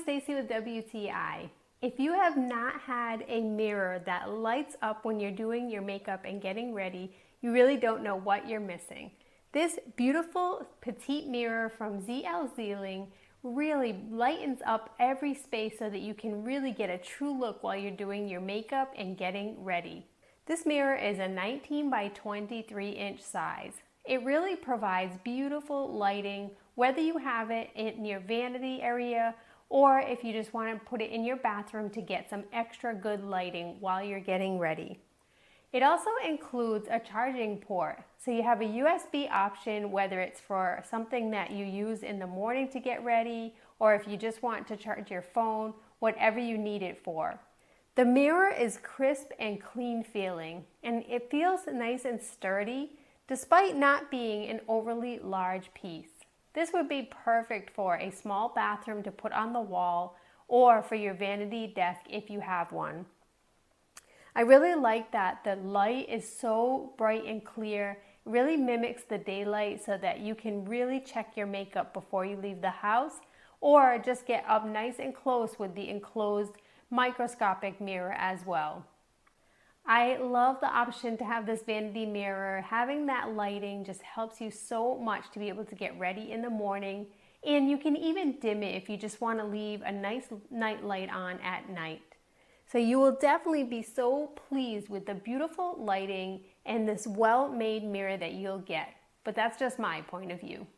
Stacy with WTI. If you have not had a mirror that lights up when you're doing your makeup and getting ready, you really don't know what you're missing. This beautiful petite mirror from ZELing really lightens up every space so that you can really get a true look while you're doing your makeup and getting ready. This mirror is a 19 by 23 inch size. It really provides beautiful lighting, whether you have it in your vanity area or if you just want to put it in your bathroom to get some extra good lighting while you're getting ready. It also includes a charging port. So you have a USB option, whether it's for something that you use in the morning to get ready, or if you just want to charge your phone, whatever you need it for. The mirror is crisp and clean feeling, and it feels nice and sturdy, despite not being an overly large piece. This would be perfect for a small bathroom to put on the wall or for your vanity desk if you have one. I really like that the light is so bright and clear. It really mimics the daylight so that you can really check your makeup before you leave the house or just get up nice and close with the enclosed microscopic mirror as well. I love the option to have this vanity mirror. Having that lighting just helps you so much to be able to get ready in the morning, and you can even dim it if you just want to leave a nice night light on at night. So you will definitely be so pleased with the beautiful lighting and this well-made mirror that you'll get. But that's just my point of view.